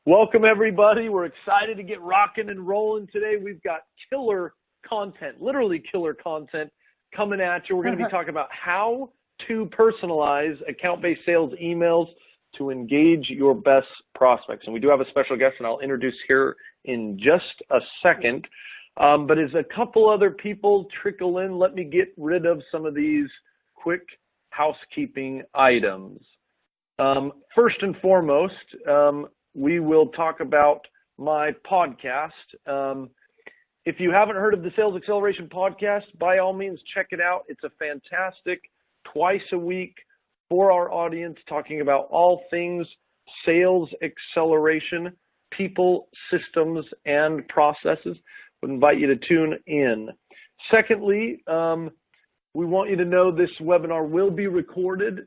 Welcome, everybody. We're excited to get rocking and rolling today. We've got killer content, literally killer content coming at you. We're going to be talking about how to personalize account-based sales emails to engage your best prospects. And we do have a special guest, and I'll introduce here in just a second. But as a couple other people trickle in, let me get rid of some of these quick housekeeping items. First and foremost, we will talk about my podcast. If you haven't heard of the Sales Acceleration Podcast, by all means, check it out. It's a fantastic twice a week for our audience, talking about all things sales acceleration, people, systems, and processes. Would invite you to tune in. Secondly, we want you to know this webinar will be recorded.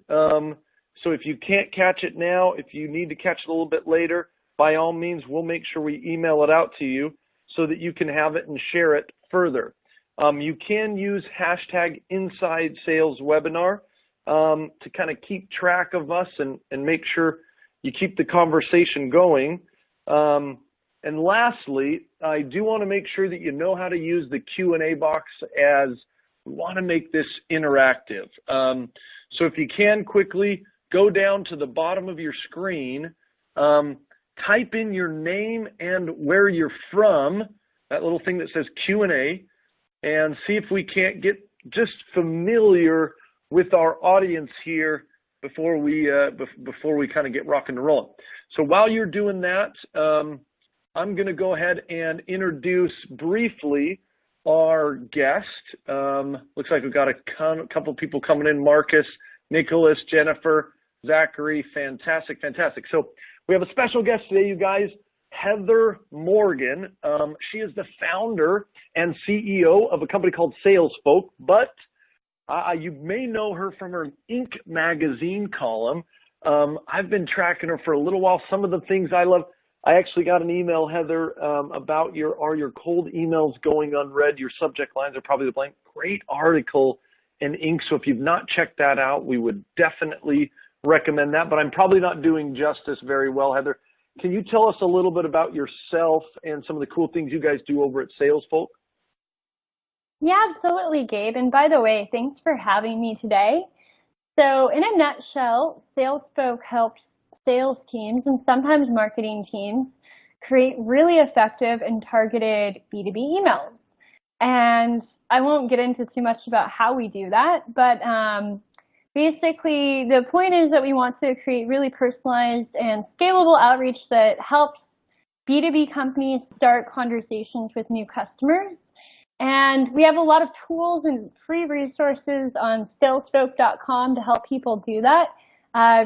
So if you can't catch it now, if you need to catch it a little bit later, by all means, we'll make sure we email it out to you so that you can have it and share it further. You can use hashtag #InsideSalesWebinar to kind of keep track of us and make sure you keep the conversation going. And lastly, I do want to make sure that you know how to use the Q&A box, as we want to make this interactive. So if you can quickly go down to the bottom of your screen, type in your name and where you're from, that little thing that says Q&A, and see if we can't get just familiar with our audience here before we kind of get rocking and rolling. So while you're doing that, I'm going to go ahead and introduce briefly our guest. Looks like we've got a couple people coming in: Marcus, Nicholas, Jennifer, Zachary. Fantastic, fantastic. So we have a special guest today, you guys, Heather Morgan. She is the founder and CEO of a company called Salesfolk, but you may know her from her Inc. magazine column. I've been tracking her for a little while. Some of the things I love. I actually got an email, Heather, about are your cold emails going unread? Your subject lines are probably the blank. Great article in Inc. So if you've not checked that out, we would definitely recommend that, but I'm probably not doing justice very well. Heather, can you tell us a little bit about yourself and some of the cool things you guys do over at Salesfolk? Yeah, absolutely, Gabe. And by the way, thanks for having me today. So in a nutshell, Salesfolk helps sales teams and sometimes marketing teams create really effective and targeted B2B emails. And I won't get into too much about how we do that, but basically, the point is that we want to create really personalized and scalable outreach that helps B2B companies start conversations with new customers. And we have a lot of tools and free resources on salesfolk.com to help people do that,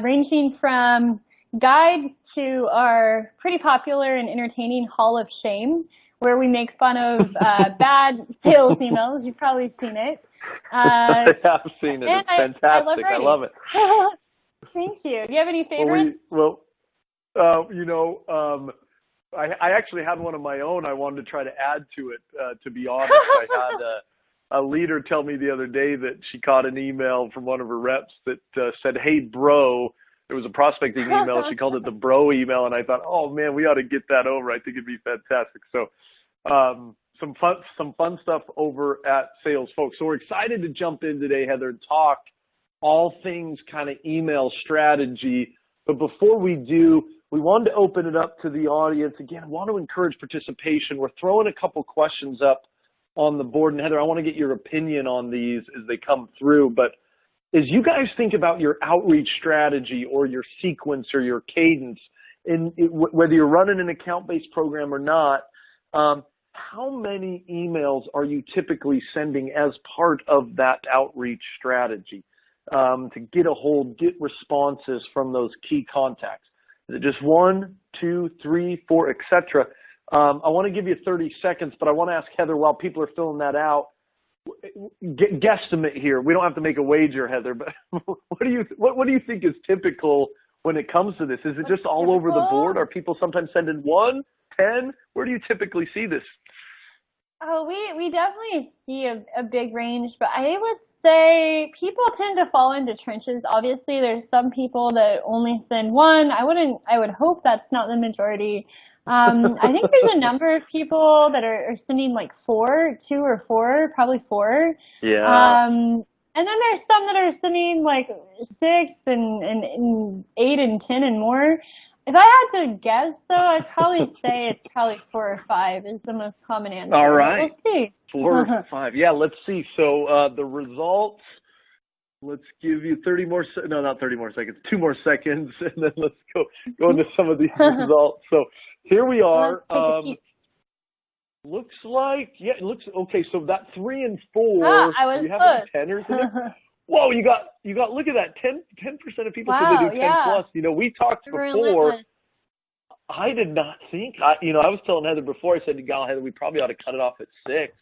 ranging from guides to our pretty popular and entertaining Hall of Shame, where we make fun of bad sales emails. You've probably seen it. I have seen it. It's fantastic. I love it. Thank you. Do you have any favorites? I actually had one of my own. I wanted to try to add to it, to be honest. I had a leader tell me the other day that she caught an email from one of her reps that said, "Hey, bro." It was a prospecting email. She called it the bro email, and I thought, oh, man, we ought to get that over. I think it'd be fantastic. So some fun stuff over at Salesfolk. So we're excited to jump in today, Heather, and talk all things kind of email strategy. But before we do, we wanted to open it up to the audience. Again, I want to encourage participation. We're throwing a couple questions up on the board. And Heather, I want to get your opinion on these as they come through. But as you guys think about your outreach strategy or your sequence or your cadence, whether you're running an account-based program or not, how many emails are you typically sending as part of that outreach strategy to get responses from those key contacts? Is it just 1, 2, 3, 4, etc.? I want to give you 30 seconds, but I want to ask Heather, while people are filling that out, guesstimate here. We don't have to make a wager, Heather, but what do you think is typical when it comes to this? Is it just all over the board? Are people sometimes sending 1, 10? Where do you typically see this? Oh, we definitely see a big range, but I would say people tend to fall into trenches. Obviously, there's some people that only send one. I would hope that's not the majority. I think there's a number of people that are sending like 2 or 4, probably 4. Yeah. And then there's some that are sending like 6 and 8 and 10 and more. If I had to guess, though, I'd probably say it's probably 4 or 5 is the most common answer. All right. We'll see. 4 or 5. Yeah, let's see. So the results, let's give you 30 more, no, not 30 more seconds, 2 more seconds, and then let's go into some of these results. So here we are. Looks like, yeah, it looks, okay, so that 3 and 4, I was you have any tenors in it? Whoa, you got, look at that, 10% of people said they do 10 plus. You know, we talked before. I did not think, I was telling Heather before, I said to Gal, Heather, we probably ought to cut it off at 6.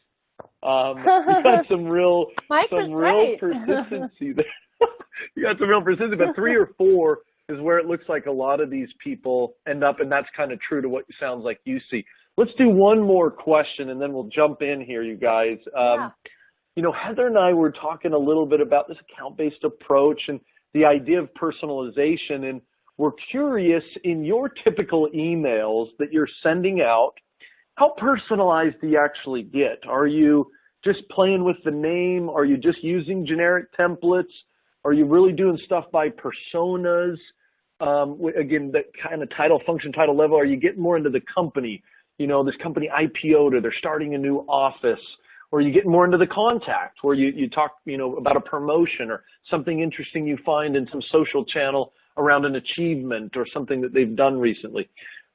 You got some real persistency there. You got some real persistency, but 3 or 4 is where it looks like a lot of these people end up, and that's kind of true to what sounds like you see. Let's do one more question, and then we'll jump in here, you guys. You know, Heather and I were talking a little bit about this account-based approach and the idea of personalization, and we're curious, in your typical emails that you're sending out, how personalized do you actually get? Are you just playing with the name? Are you just using generic templates? Are you really doing stuff by personas? Again, that kind of title, function title level. Are you getting more into the company? You know, this company IPO'd or they're starting a new office. Or you get more into the contact where you talk, you know, about a promotion or something interesting you find in some social channel around an achievement or something that they've done recently.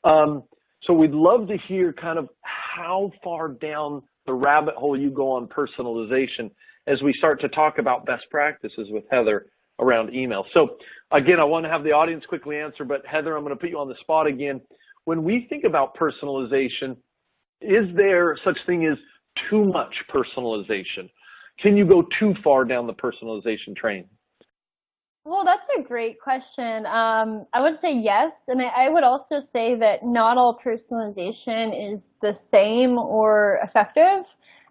So we'd love to hear kind of how far down the rabbit hole you go on personalization as we start to talk about best practices with Heather around email. So again, I want to have the audience quickly answer, but Heather, I'm going to put you on the spot again. When we think about personalization, is there such thing as too much personalization? Can you go too far down the personalization train? Well, that's a great question. I would say yes, and I would also say that not all personalization is the same or effective.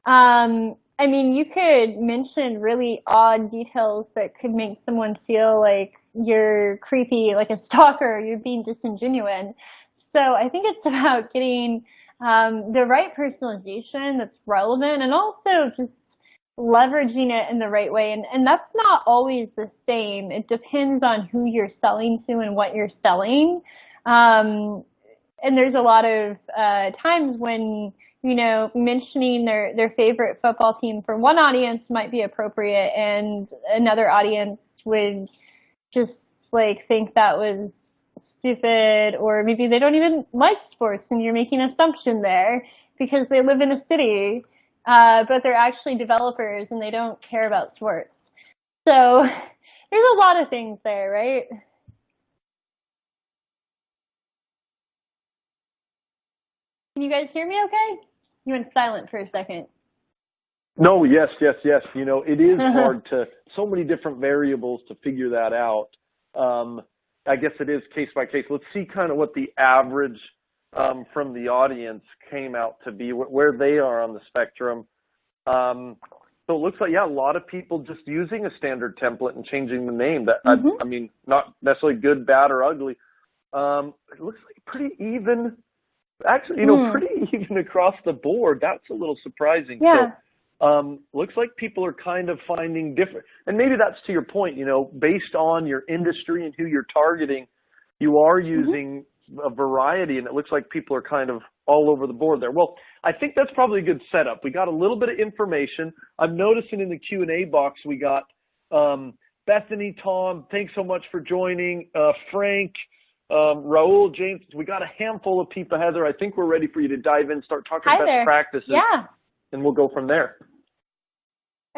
I mean, you could mention really odd details that could make someone feel like you're creepy, like a stalker, you're being disingenuous. So I think it's about getting the right personalization that's relevant and also just leveraging it in the right way. And that's not always the same. It depends on who you're selling to and what you're selling. And there's a lot of times when, you know, mentioning their favorite football team for one audience might be appropriate and another audience would just like think that was stupid, or maybe they don't even like sports and you're making an assumption there because they live in a city, but they're actually developers and they don't care about sports. So there's a lot of things there, right? Can you guys hear me okay? You went silent for a second. No, yes. You know, it is hard to, so many different variables to figure that out. I guess it is case by case. Let's see kind of what the average from the audience came out to be, where they are on the spectrum. So it looks like, yeah, a lot of people just using a standard template and changing the name. That I mean, not necessarily good, bad, or ugly. It looks like pretty even. Actually, you know, pretty even across the board. That's a little surprising. Yeah. So, looks like people are kind of finding different, and maybe that's to your point, you know, based on your industry and who you're targeting, you are using a variety, and it looks like people are kind of all over the board there. Well, I think that's probably a good setup. We got a little bit of information. I'm noticing in the Q&A box we got Bethany, Tom, thanks so much for joining, Frank, Raul, James. We got a handful of people, Heather. I think we're ready for you to dive in, start talking best practices, and we'll go from there.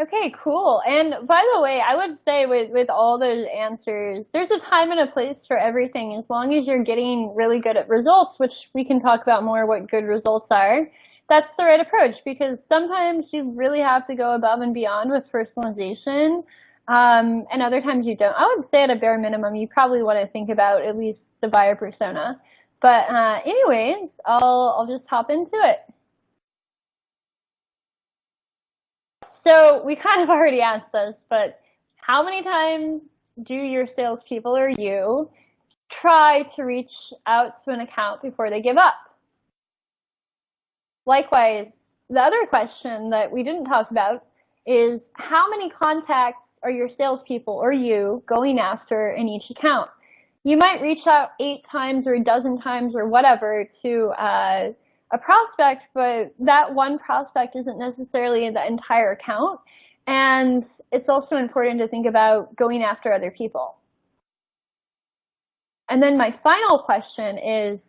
Okay, cool. And by the way, I would say with all those answers, there's a time and a place for everything. As long as you're getting really good at results, which we can talk about more what good results are, that's the right approach, because sometimes you really have to go above and beyond with personalization, and other times you don't. I would say at a bare minimum, you probably want to think about at least the buyer persona. But anyways, I'll just hop into it. So we kind of already asked this, but how many times do your salespeople or you try to reach out to an account before they give up? Likewise, the other question that we didn't talk about is how many contacts are your salespeople or you going after in each account? You might reach out 8 times or a dozen times or whatever to a prospect, but that one prospect isn't necessarily the entire account. And it's also important to think about going after other people. And then my final question is,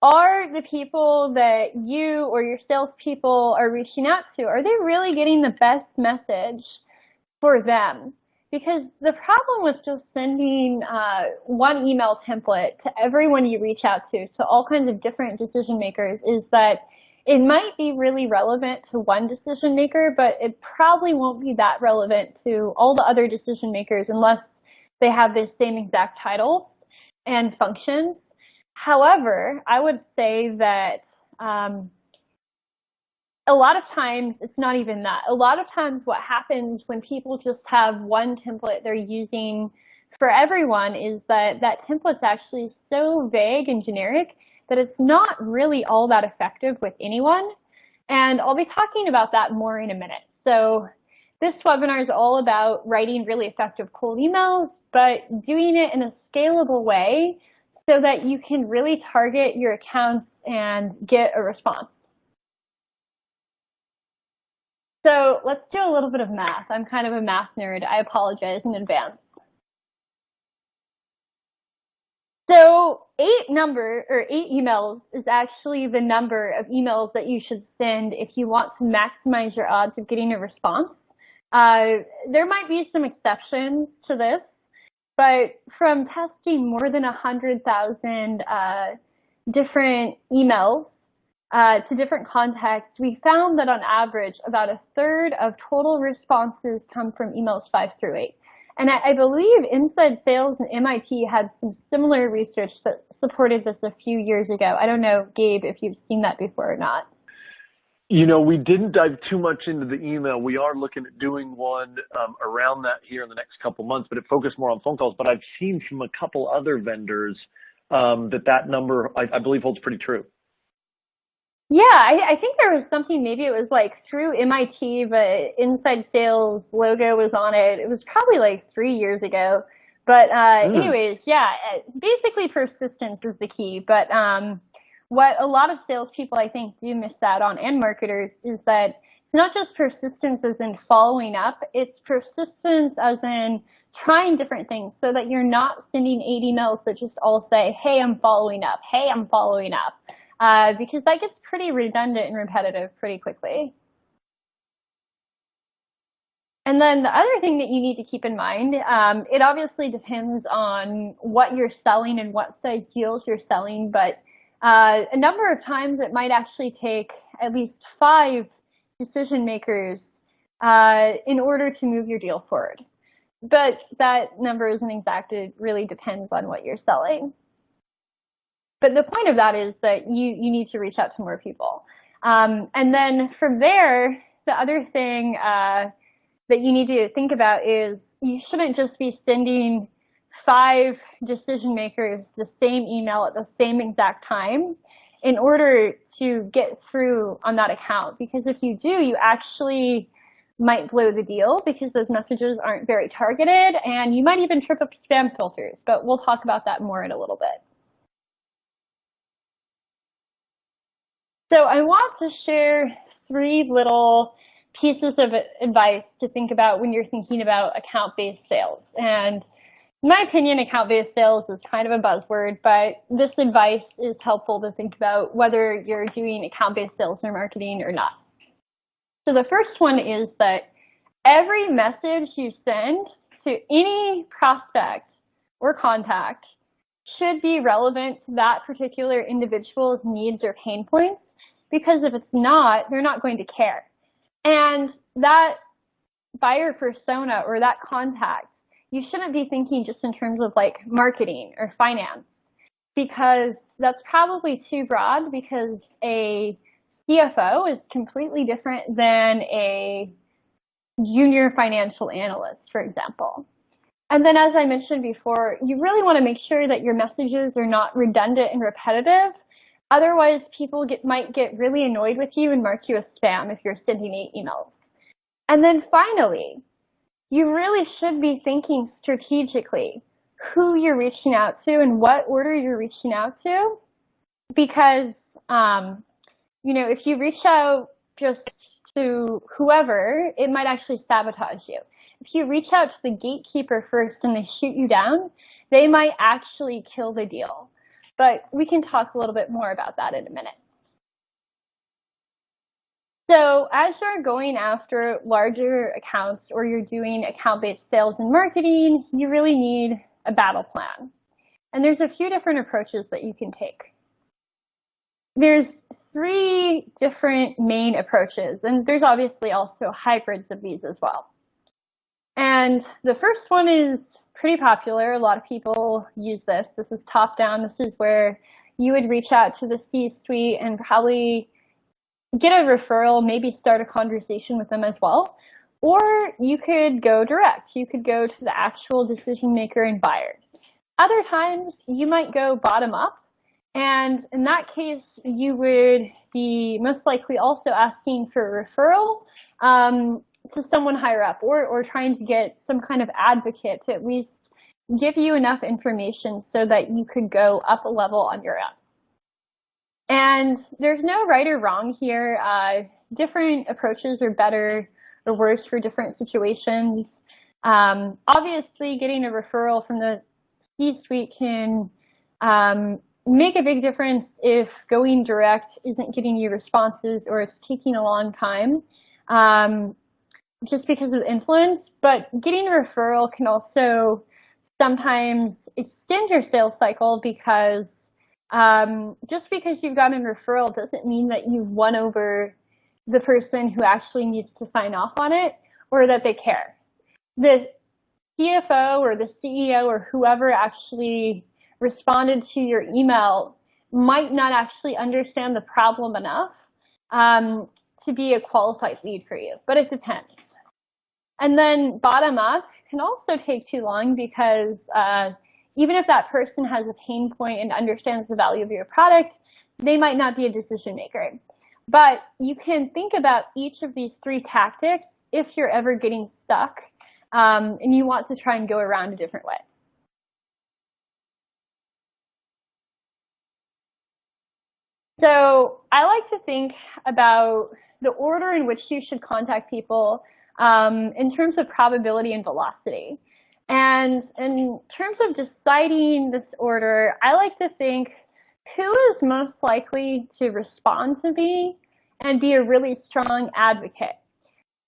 are the people that you or your salespeople are reaching out to, are they really getting the best message for them? Because the problem with just sending one email template to everyone you reach out to all kinds of different decision makers, is that it might be really relevant to one decision maker, but it probably won't be that relevant to all the other decision makers unless they have the same exact title and functions. However, I would say that a lot of times it's not even that. A lot of times what happens when people just have one template they're using for everyone is that that template's actually so vague and generic that it's not really all that effective with anyone. And I'll be talking about that more in a minute. So this webinar is all about writing really effective cold emails, but doing it in a scalable way so that you can really target your accounts and get a response. So let's do a little bit of math. I'm kind of a math nerd. I apologize in advance. So 8 emails is actually the number of emails that you should send if you want to maximize your odds of getting a response. There might be some exceptions to this, but from testing more than 100,000 different emails to different contacts, we found that on average, about 1/3 of total responses come from emails 5 through 8. And I believe Inside Sales and MIT had some similar research that supported this a few years ago. I don't know, Gabe, if you've seen that before or not. You know, we didn't dive too much into the email. We are looking at doing one around that here in the next couple months, but it focused more on phone calls. But I've seen from a couple other vendors that number, I believe, holds pretty true. Yeah, I think there was something, maybe it was like through MIT, but Inside Sales logo was on it. It was probably like 3 years ago. But anyways, yeah, basically persistence is the key. But what a lot of salespeople, I think, do miss out on, and marketers, is that it's not just persistence as in following up. It's persistence as in trying different things so that you're not sending 8 emails that just all say, hey, I'm following up. Hey, I'm following up. Because that gets pretty redundant and repetitive pretty quickly. And then the other thing that you need to keep in mind, it obviously depends on what you're selling and what size deals you're selling, but a number of times it might actually take at least 5 decision makers in order to move your deal forward. But that number isn't exact. It really depends on what you're selling. But the point of that is that you need to reach out to more people. And then from there, the other thing that you need to think about is you shouldn't just be sending 5 decision makers the same email at the same exact time in order to get through on that account. Because if you do, you actually might blow the deal because those messages aren't very targeted, and you might even trip up spam filters. But we'll talk about that more in a little bit. So I want to share 3 little pieces of advice to think about when you're thinking about account-based sales. And in my opinion, account-based sales is kind of a buzzword, but this advice is helpful to think about whether you're doing account-based sales or marketing or not. So the first one is that every message you send to any prospect or contact should be relevant to that particular individual's needs or pain points. Because if it's not, they're not going to care. And that buyer persona or that contact, you shouldn't be thinking just in terms of like marketing or finance, because that's probably too broad, because a CFO is completely different than a junior financial analyst, for example. And then, as I mentioned before, you really want to make sure that your messages are not redundant and repetitive. Otherwise, people might get really annoyed with you and mark you as spam if you're sending 8 emails. And then finally, you really should be thinking strategically who you're reaching out to and what order you're reaching out to. Because, if you reach out just to whoever, it might actually sabotage you. If you reach out to the gatekeeper first and they shoot you down, they might actually kill the deal. But we can talk a little bit more about that in a minute. So as you're going after larger accounts or you're doing account-based sales and marketing, you really need a battle plan. And there's a few different approaches that you can take. There's 3 different main approaches, and there's obviously also hybrids of these as well. And the first one is pretty popular. A lot of people use this. This is top-down. This is where you would reach out to the C-suite and probably get a referral, maybe start a conversation with them as well. Or you could go direct. You could go to the actual decision maker and buyer. Other times, you might go bottom up. And in that case, you would be most likely also asking for a referral to someone higher up, or trying to get some kind of advocate to at least give you enough information so that you could go up a level on your own. And there's no right or wrong here. Different approaches are better or worse for different situations. Obviously, getting a referral from the C-suite can make a big difference if going direct isn't getting you responses or it's taking a long time. Just because of influence, but getting a referral can also sometimes extend your sales cycle because just because you've gotten a referral doesn't mean that you've won over the person who actually needs to sign off on it or that they care. The CFO or the CEO or whoever actually responded to your email might not actually understand the problem enough to be a qualified lead for you, but it depends. And then bottom up can also take too long because even if that person has a pain point and understands the value of your product, they might not be a decision maker. But you can think about each of these 3 tactics if you're ever getting stuck and you want to try and go around a different way. So I like to think about the order in which you should contact people in terms of probability and velocity. And in terms of deciding this order, I like to think who is most likely to respond to me and be a really strong advocate.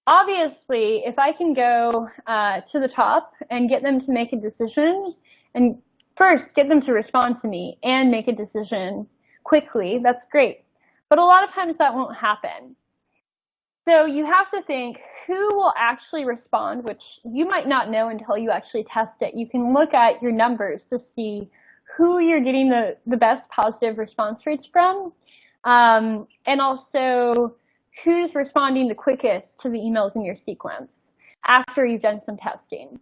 Obviously, if I can go to the top and get them to make a decision, and first get them to respond to me and make a decision quickly, that's great. But a lot of times that won't happen. So you have to think who will actually respond, which you might not know until you actually test it. You can look at your numbers to see who you're getting the best positive response rates from, and also who's responding the quickest to the emails in your sequence after you've done some testing.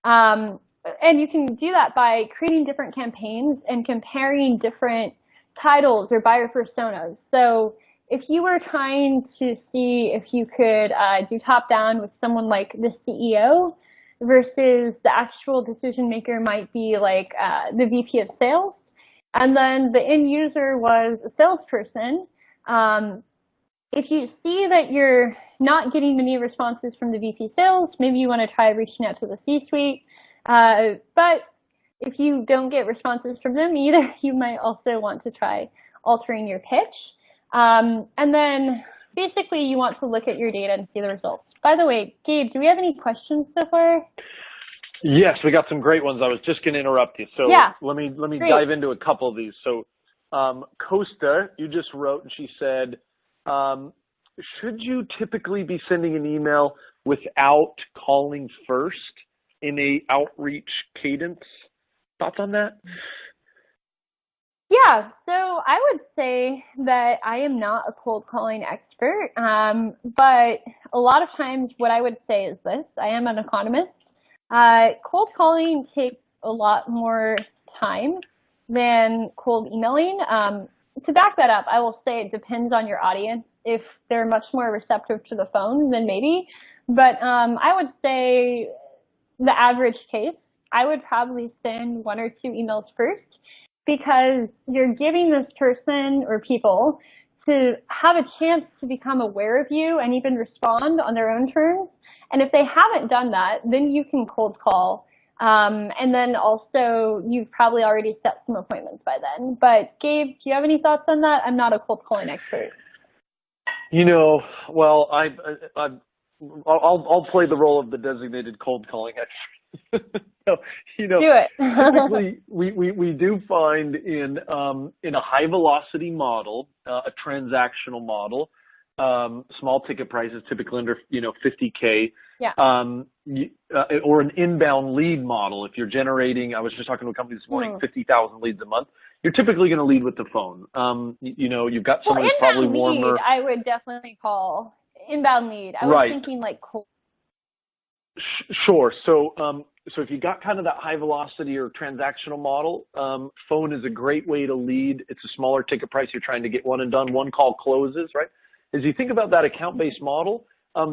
And you can do that by creating different campaigns and comparing different titles or buyer personas. So if you were trying to see if you could do top-down with someone like the CEO versus the actual decision maker might be like the VP of sales, and then the end user was a salesperson, if you see that you're not getting many responses from the VP sales, maybe you want to try reaching out to the C-suite. But if you don't get responses from them either, you might also want to try altering your pitch. And then basically you want to look at your data and see the results. By the way, Gabe, do we have any questions so far? Yes, we got some great ones. I was just going to interrupt you. So yeah, let me great. dive into a couple of these. So Costa, you just wrote, and she said, should you typically be sending an email without calling first in a outreach cadence? Thoughts on that? Yeah, Yeah, so I would say that I am not a cold calling expert, but a lot of times what I would say is this. I am an economist. Cold calling takes a lot more time than cold emailing. To back that up, I will say it depends on your audience. If they're much more receptive to the phone, then maybe. But I would say the average case, I would probably send 1 or 2 emails first, because you're giving this person or people to have a chance to become aware of you and even respond on their own terms. And if they haven't done that, then you can cold call. And then also, you've probably already set some appointments by then. But Gabe, do you have any thoughts on that? I'm not a cold calling expert. Well, I'll play the role of the designated cold calling expert. So, do it. Typically, we do find in a high velocity model, a transactional model, small ticket prices typically under $50K. Yeah. Or an inbound lead model. If you're generating, I was just talking to a company this morning, 50,000 leads a month. You're typically going to lead with the phone. You've got someone who's probably warmer. Lead, I would definitely call inbound lead. I was thinking like cold. Sure. So if you got kind of that high velocity or transactional model, phone is a great way to lead. It's a smaller ticket price. You're trying to get one and done. One call closes, right? As you think about that account-based model,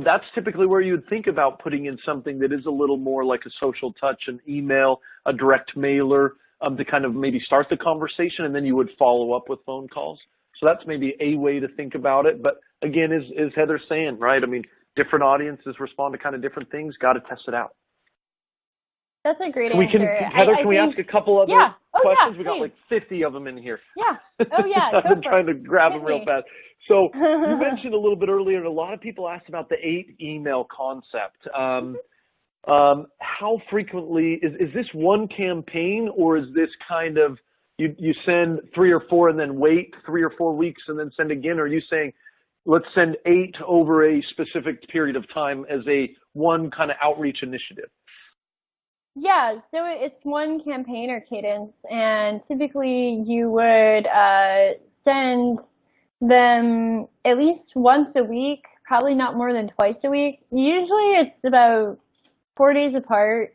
that's typically where you would think about putting in something that is a little more like a social touch, an email, a direct mailer, to kind of maybe start the conversation, and then you would follow up with phone calls. So that's maybe a way to think about it. But again, as Heather's saying, right? I mean, different audiences respond to kind of different things. Got to test it out. That's a great answer. Heather, can we ask a couple other questions? Yeah, we got like 50 of them in here. Yeah. Oh, yeah. I've been trying to grab them real fast. So you mentioned a little bit earlier, and a lot of people asked about the 8 email concept. How frequently, is this one campaign, or is this kind of, you send 3 or 4 and then wait 3 or 4 weeks and then send again? Or are you saying, let's send 8 over a specific period of time as a one kind of outreach initiative? Yeah, so it's one campaign or cadence, and typically you would send them at least once a week, probably not more than twice a week. Usually it's about 4 days apart.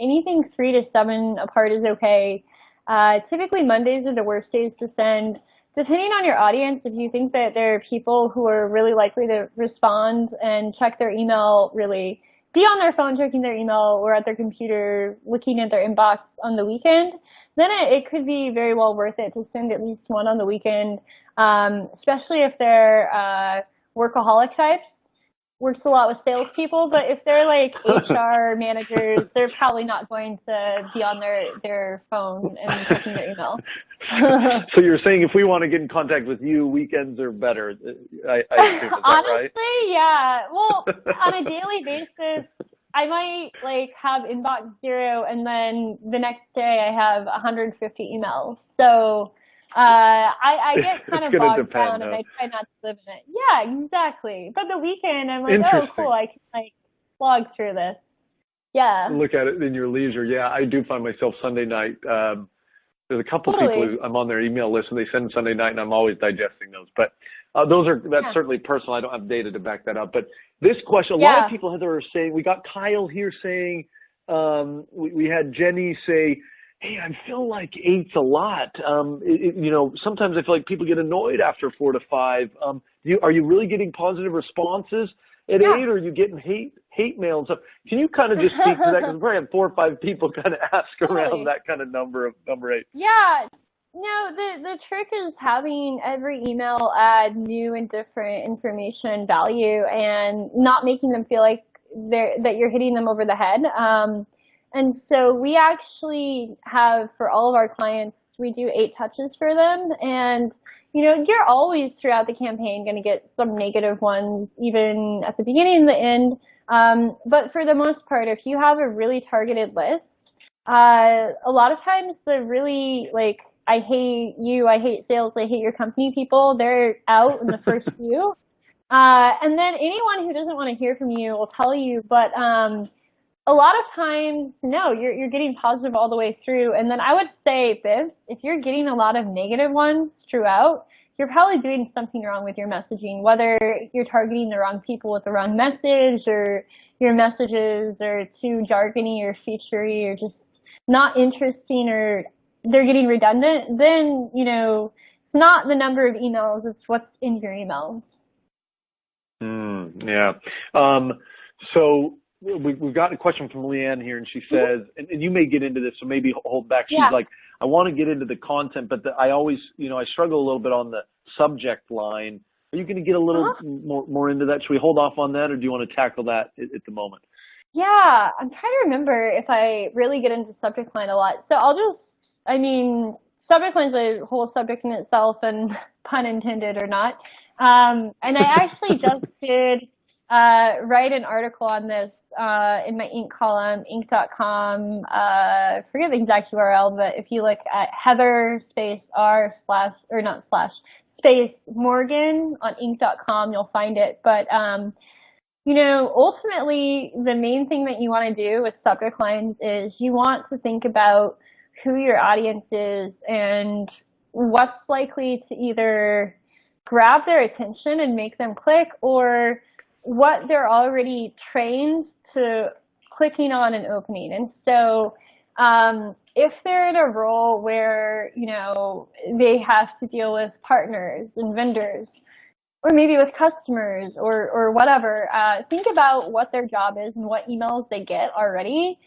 Anything 3 to 7 apart is okay. Typically Mondays are the worst days to send. Depending on your audience, if you think that there are people who are really likely to respond and check their email, really be on their phone checking their email or at their computer looking at their inbox on the weekend, then it could be very well worth it to send at least one on the weekend, especially if they're workaholic types. Works a lot with salespeople, but if they're like HR managers, they're probably not going to be on their phone and checking their email. So you're saying if we want to get in contact with you, weekends are better. I assume, is that honestly, right? Yeah. Well, on a daily basis, I might like have inbox 0, and then the next day I have 150 emails. So I get kind of bogged down, and I try not to live in it. Yeah, exactly. But the weekend, I'm like, oh, cool, I can like log through this. Yeah. Look at it in your leisure. Yeah, I do find myself Sunday night. There's a couple people who I'm on their email list, and they send Sunday night, and I'm always digesting those. But that's certainly personal. I don't have data to back that up. But this question, a lot of people, Heather, are saying, we got Kyle here saying, we had Jenny say, hey, I feel like 8's a lot. Sometimes I feel like people get annoyed after 4 to 5. Are you really getting positive responses at 8, or are you getting hate mail and stuff? Can you kind of just speak to that? Because we probably have 4 or 5 people kind of ask around that kind of number 8. Yeah. No, the trick is having every email add new and different information and value, and not making them feel like that you're hitting them over the head. And so we actually have, for all of our clients, we do 8 touches for them. And, you're always throughout the campaign going to get some negative ones, even at the beginning and the end. But for the most part, if you have a really targeted list, a lot of times the really, like, I hate you, I hate sales, I hate your company people, they're out in the first few. And then anyone who doesn't want to hear from you will tell you, but A lot of times, no, you're getting positive all the way through. And then I would say this, if you're getting a lot of negative ones throughout, you're probably doing something wrong with your messaging, whether you're targeting the wrong people with the wrong message, or your messages are too jargony or featurey or just not interesting, or they're getting redundant, then, it's not the number of emails, it's what's in your emails. Yeah. So we've got a question from Leanne here, and she says, and you may get into this, so maybe hold back. She's like, I want to get into the content, but I always, I struggle a little bit on the subject line. Are you going to get a little more into that? Should we hold off on that, or do you want to tackle that at the moment? Yeah, I'm trying to remember if I really get into subject line a lot. So subject line's a whole subject in itself, and pun intended or not. And I actually just did write an article on this in my Inc. column, Inc.com. I forget the exact URL, but if you look at Heather space R slash, or not slash, space Morgan on Inc.com, you'll find it. But ultimately, the main thing that you want to do with subject lines is you want to think about who your audience is and what's likely to either grab their attention and make them click, or what they're already trained to clicking on and opening. And so if they're in a role where, they have to deal with partners and vendors, or maybe with customers or whatever, think about what their job is and what emails they get already,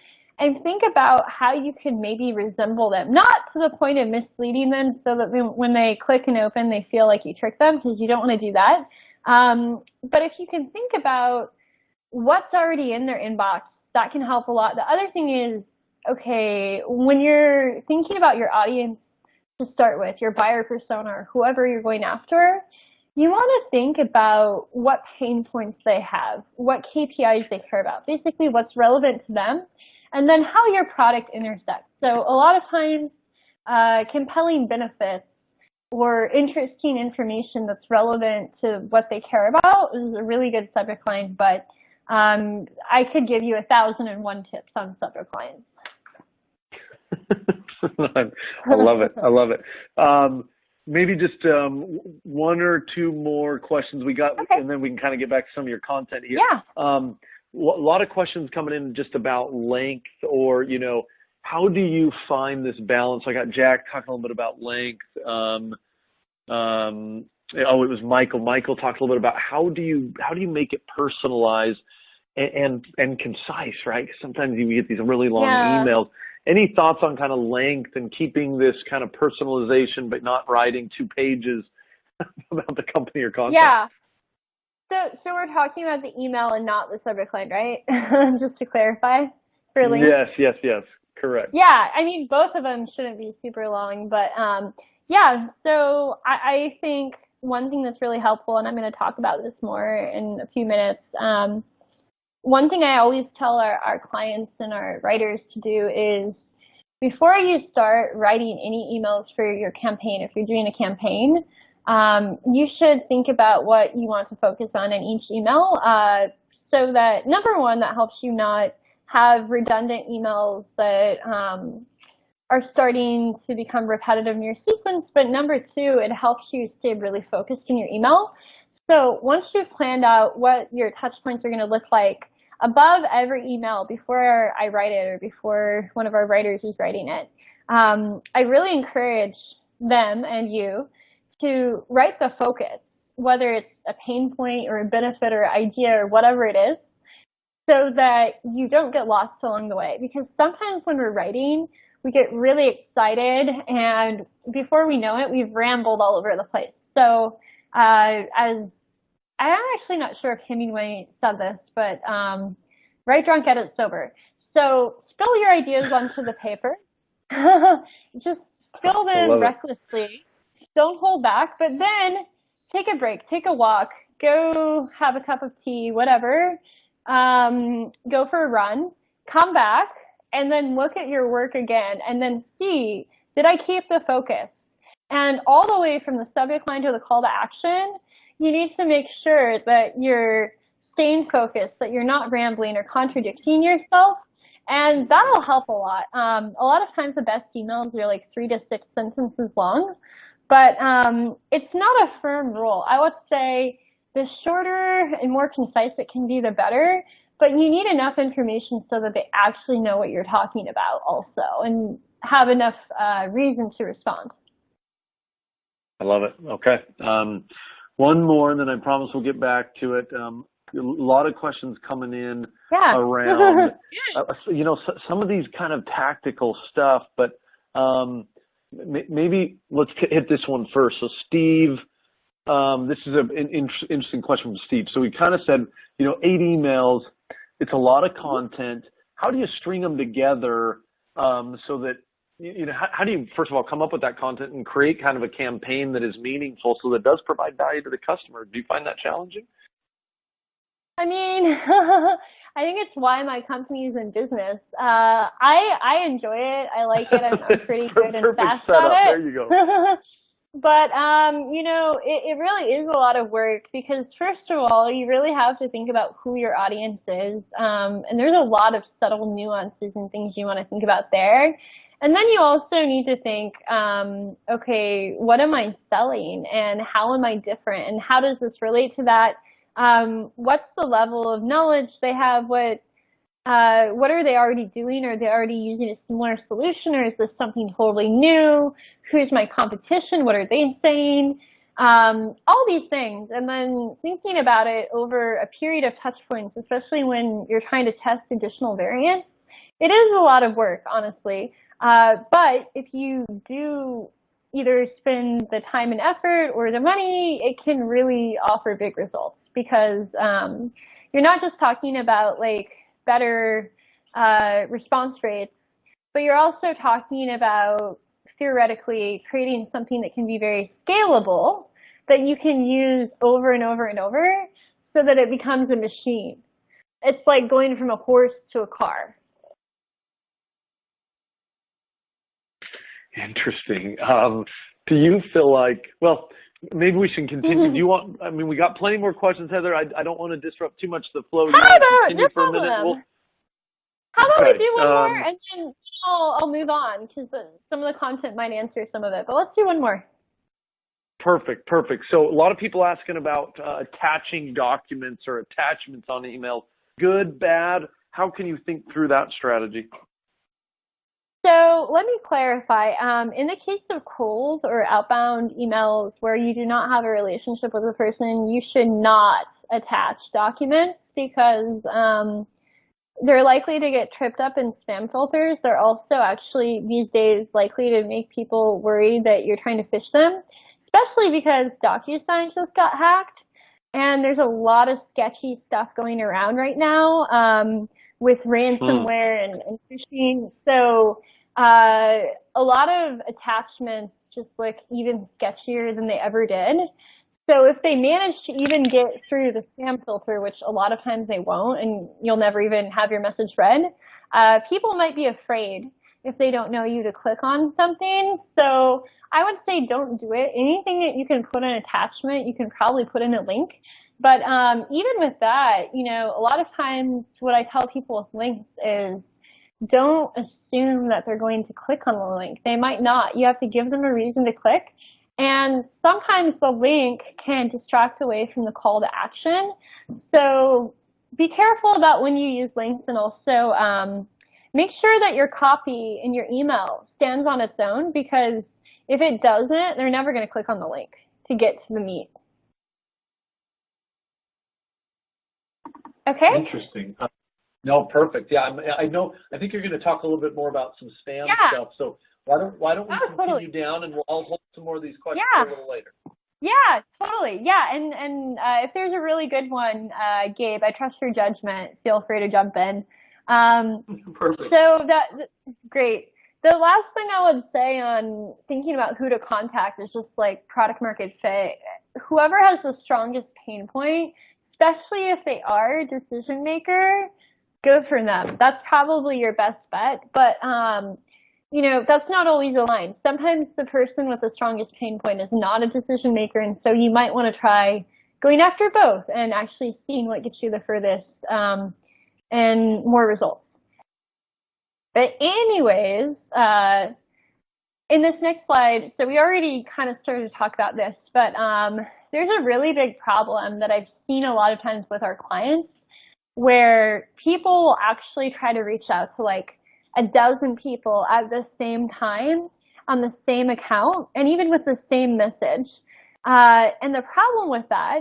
and think about how you can maybe resemble them, not to the point of misleading them so that when they click and open, they feel like you tricked them, because you don't want to do that. But if you can think about what's already in their inbox, that can help a lot. The other thing is, okay, when you're thinking about your audience to start with, your buyer persona, or whoever you're going after, you want to think about what pain points they have, what KPIs they care about, basically what's relevant to them, and then how your product intersects. So a lot of times, compelling benefits or interesting information that's relevant to what they care about is a really good subject line, but I could give you 1,001 tips on subject lines. I love it. I love it. Maybe just one or two more questions we got, and then we can kind of get back to some of your content here. Yeah. A lot of questions coming in just about length, or, how do you find this balance? I got Jack talking a little bit about length. It was Michael. Michael talked a little bit about how do you make it personalized and concise, right? Because sometimes you get these really long emails. Any thoughts on kind of length and keeping this kind of personalization, but not writing 2 pages about the company or content? Yeah. So we're talking about the email and not the subject line, right? Just to clarify. For links. Yes. Correct. Yeah. Both of them shouldn't be super long, but so I think one thing that's really helpful, and I'm going to talk about this more in a few minutes, one thing I always tell our clients and our writers to do is, before you start writing any emails for your campaign, if you're doing a campaign, you should think about what you want to focus on in each email, so that, number one, that helps you not have redundant emails that are starting to become repetitive in your sequence, but number two, it helps you stay really focused in your email. So once you've planned out what your touch points are going to look like, above every email, before I write it or before one of our writers is writing it, I really encourage them and you to write the focus, whether it's a pain point or a benefit or idea or whatever it is, so that you don't get lost along the way. Because sometimes when we're writing, we get really excited, and before we know it, we've rambled all over the place. So I'm actually not sure if Hemingway said this, but write drunk, edit sober. So spill your ideas onto the paper. Just spill them recklessly. Don't hold back, but then take a break, take a walk, go have a cup of tea, whatever. Go for a run, come back, and then look at your work again, and then see, did I keep the focus? And all the way from the subject line to the call to action, you need to make sure that you're staying focused, that you're not rambling or contradicting yourself, And that'll help a lot. A lot of times the best emails are like 3 to 6 sentences long, but it's not a firm rule. I would say the shorter and more concise it can be, the better, but you need enough information so that they actually know what you're talking about also and have enough reason to respond. I love it. Okay. One more, and then I promise we'll get back to it. A lot of questions coming in around, you know, some of these kind of tactical stuff, but maybe let's hit this one first. So Steve, this is an interesting question from Steve. So we kind of said, you know, 8 emails, it's a lot of content. How do you string them together so that, you know, how do you, first of all, come up with that content and create kind of a campaign that is meaningful so that it does provide value to the customer? Do you find that challenging? I mean, I think it's why my company is in business. I enjoy it. I like it. I'm pretty good and fast at it. There you go. But, you know, it really is a lot of work because, first of all, you really have to think about who your audience is. And there's a lot of subtle nuances and things you want to think about there. And then you also need to think, okay, what am I selling and how am I different and how does this relate to that? What's the level of knowledge they have? What are they already doing? Are they already using a similar solution, or is this something totally new? Who's my competition? What are they saying? All these things. And then thinking about it over a period of touch points, especially when you're trying to test additional variants, it is a lot of work, honestly. But if you do either spend the time and effort or the money, it can really offer big results because you're not just talking about like better response rates, but you're also talking about theoretically creating something that can be very scalable that you can use over and over and over so that it becomes a machine. It's like going from a horse to a car. Interesting. Do you feel like, well, maybe we should continue. Do you want, I mean, we got plenty more questions, Heather. I don't want to disrupt too much the flow. How about we do one more and then I'll move on because some of the content might answer some of it, but let's do one more. Perfect. So a lot of people asking about attaching documents or attachments on emails. Good, bad? How can you think through that strategy? So let me clarify. In the case of cold or outbound emails where you do not have a relationship with a person, you should not attach documents because they're likely to get tripped up in spam filters. They're also actually these days likely to make people worried that you're trying to phish them, especially because DocuSign just got hacked. And there's a lot of sketchy stuff going around right now with ransomware and phishing. So a lot of attachments just look even sketchier than they ever did. So if they manage to even get through the spam filter, which a lot of times they won't, and you'll never even have your message read, people might be afraid if they don't know you to click on something. So I would say don't do it. Anything that you can put an attachment, you can probably put in a link. But even with that, you know, a lot of times what I tell people with links is don't assume that they're going to click on the link. They might not. You have to give them a reason to click. And sometimes the link can distract away from the call to action. So be careful about when you use links, and also make sure that your copy in your email stands on its own, because if it doesn't, they're never going to click on the link to get to the meat. Okay? Interesting. No, perfect. Yeah, I know. I think you're going to talk a little bit more about some spam stuff. So why don't we continue down, and I'll hold some more of these questions a little later. Yeah, totally. Yeah, and if there's a really good one, Gabe, I trust your judgment. Feel free to jump in. Perfect. So that's great. The last thing I would say on thinking about who to contact is just like product market fit. Whoever has the strongest pain point, especially if they are a decision maker, go for them. That's probably your best bet. But you know, that's not always aligned. Sometimes the person with the strongest pain point is not a decision maker, and so you might want to try going after both and actually seeing what gets you the furthest and more results. But anyways, in this next slide, so we already kind of started to talk about this, but there's a really big problem that I've seen a lot of times with our clients where people will actually try to reach out to like a dozen people at the same time on the same account and even with the same message. And the problem with that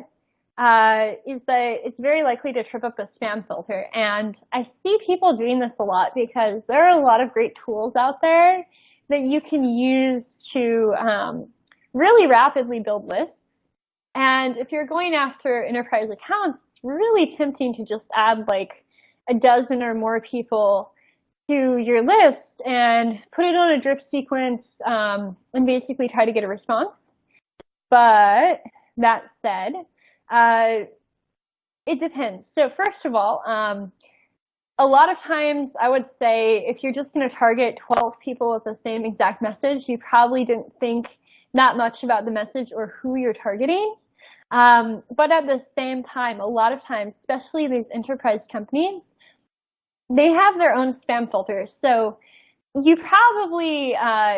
is that it's very likely to trip up the spam filter. And I see people doing this a lot because there are a lot of great tools out there that you can use to really rapidly build lists. And if you're going after enterprise accounts, it's really tempting to just add like a dozen or more people to your list and put it on a drip sequence and basically try to get a response. But that said, it depends. So first of all, a lot of times I would say if you're just going to target 12 people with the same exact message, you probably didn't think that much about the message or who you're targeting. But at the same time, a lot of times, especially these enterprise companies, they have their own spam filters. So you probably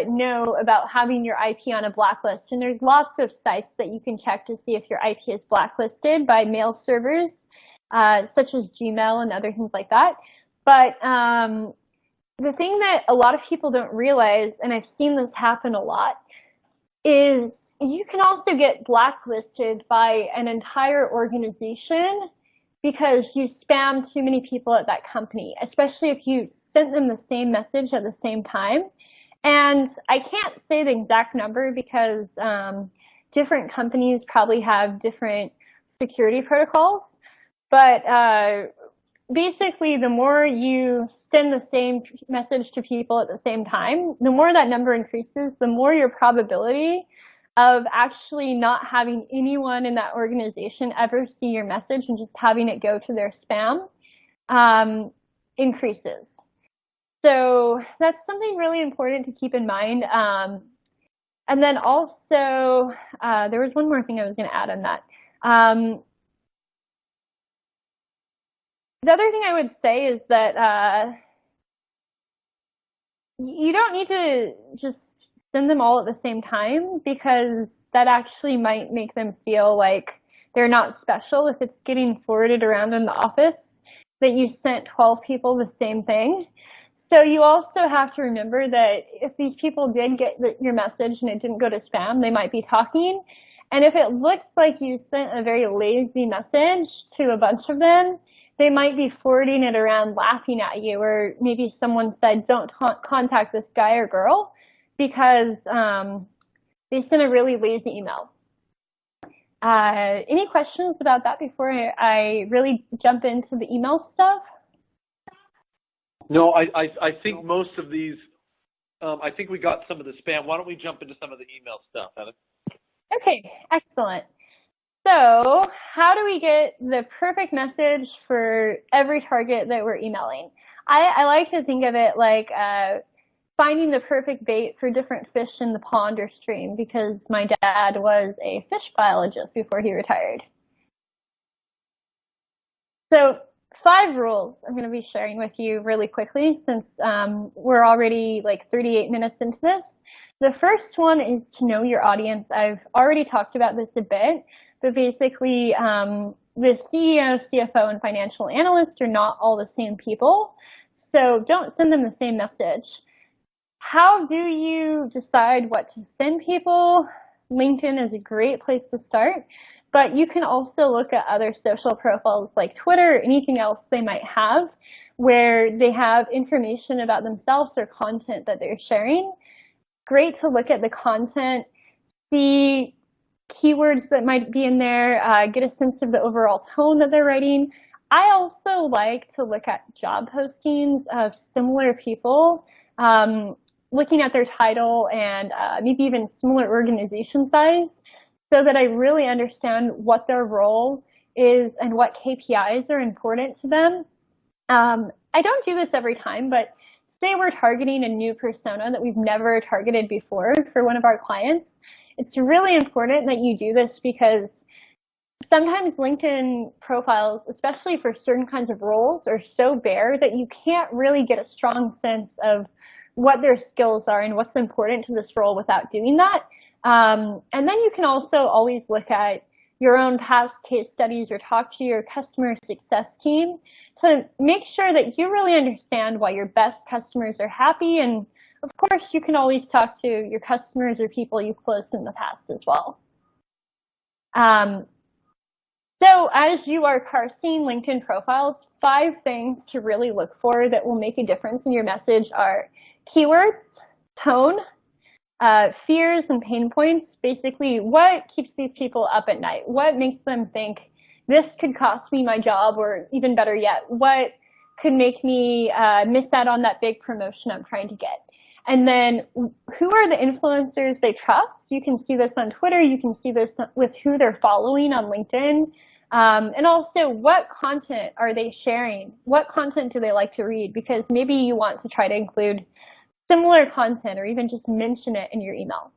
know about having your IP on a blacklist, and there's lots of sites that you can check to see if your IP is blacklisted by mail servers, such as Gmail and other things like that. But the thing that a lot of people don't realize, and I've seen this happen a lot, is you can also get blacklisted by an entire organization because you spam too many people at that company, especially if you sent them the same message at the same time. And I can't say the exact number because different companies probably have different security protocols. But basically, the more you send the same message to people at the same time, the more that number increases, the more your probability of actually not having anyone in that organization ever see your message and just having it go to their spam increases. So that's something really important to keep in mind. And then also, there was one more thing I was going to add on that. The other thing I would say is that you don't need to just send them all at the same time because that actually might make them feel like they're not special if it's getting forwarded around in the office that you sent 12 people the same thing. So you also have to remember that if these people did get your message and it didn't go to spam, they might be talking. And if it looks like you sent a very lazy message to a bunch of them, they might be forwarding it around laughing at you, or maybe someone said, don't contact this guy or girl because they sent a really lazy email. Any questions about that before I really jump into the email stuff? No, I think most of these, I think we got some of the spam. Why don't we jump into some of the email stuff, Heather? Okay, excellent. So how do we get the perfect message for every target that we're emailing? I like to think of it like finding the perfect bait for different fish in the pond or stream, because my dad was a fish biologist before he retired. So 5 rules I'm going to be sharing with you really quickly since we're already like 38 minutes into this. The first one is to know your audience. I've already talked about this a bit, but basically the CEO, CFO, and financial analyst are not all the same people. So don't send them the same message. How do you decide what to send people? LinkedIn is a great place to start, but you can also look at other social profiles like Twitter or anything else they might have where they have information about themselves or content that they're sharing. Great to look at the content, see keywords that might be in there, get a sense of the overall tone that they're writing. I also like to look at job postings of similar people, looking at their title and maybe even similar organization size, so that I really understand what their role is and what KPIs are important to them. I don't do this every time, but say we're targeting a new persona that we've never targeted before for one of our clients. It's really important that you do this because sometimes LinkedIn profiles, especially for certain kinds of roles, are so bare that you can't really get a strong sense of what their skills are and what's important to this role without doing that. And then you can also always look at your own past case studies or talk to your customer success team to make sure that you really understand why your best customers are happy. And of course, you can always talk to your customers or people you've closed in the past as well. So as you are parsing LinkedIn profiles, 5 things to really look for that will make a difference in your message are keywords, tone, fears and pain points. Basically, what keeps these people up at night? What makes them think this could cost me my job, or even better yet, what could make me miss out on that big promotion I'm trying to get? And then who are the influencers they trust? You can see this on Twitter. You can see this with who they're following on LinkedIn. And also, what content are they sharing? What content do they like to read? Because maybe you want to try to include similar content or even just mention it in your email.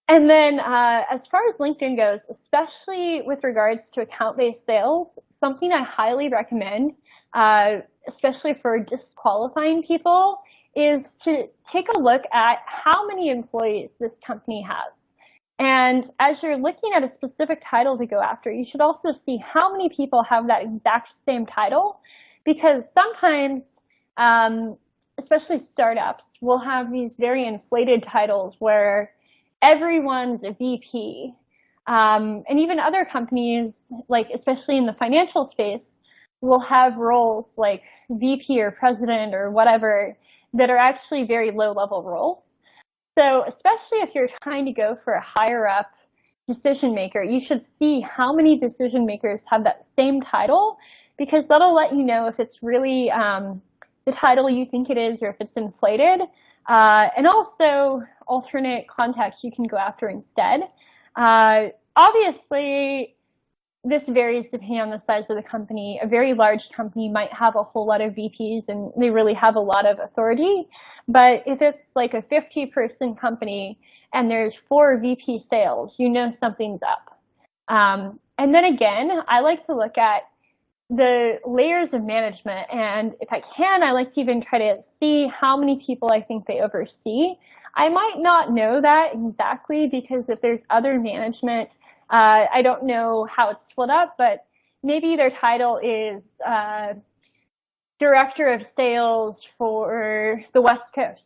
And then as far as LinkedIn goes, especially with regards to account-based sales, something I highly recommend, especially for disqualifying people, is to take a look at how many employees this company has. And as you're looking at a specific title to go after, you should also see how many people have that exact same title, because sometimes, especially startups, will have these very inflated titles where everyone's a VP. And even other companies, like especially in the financial space, will have roles like VP or president or whatever that are actually very low-level roles. So especially if you're trying to go for a higher-up decision maker, you should see how many decision makers have that same title, because that'll let you know if it's really the title you think it is or if it's inflated. And also alternate contacts you can go after instead. Obviously, this varies depending on the size of the company. A very large company might have a whole lot of VPs and they really have a lot of authority. But if it's like a 50-person company and there's 4 VP sales, you know something's up. And then again, I like to look at the layers of management, and if I can, I like to even try to see how many people I think they oversee. I might not know that exactly, because if there's other management, I don't know how it's split up, but maybe their title is Director of Sales for the West Coast.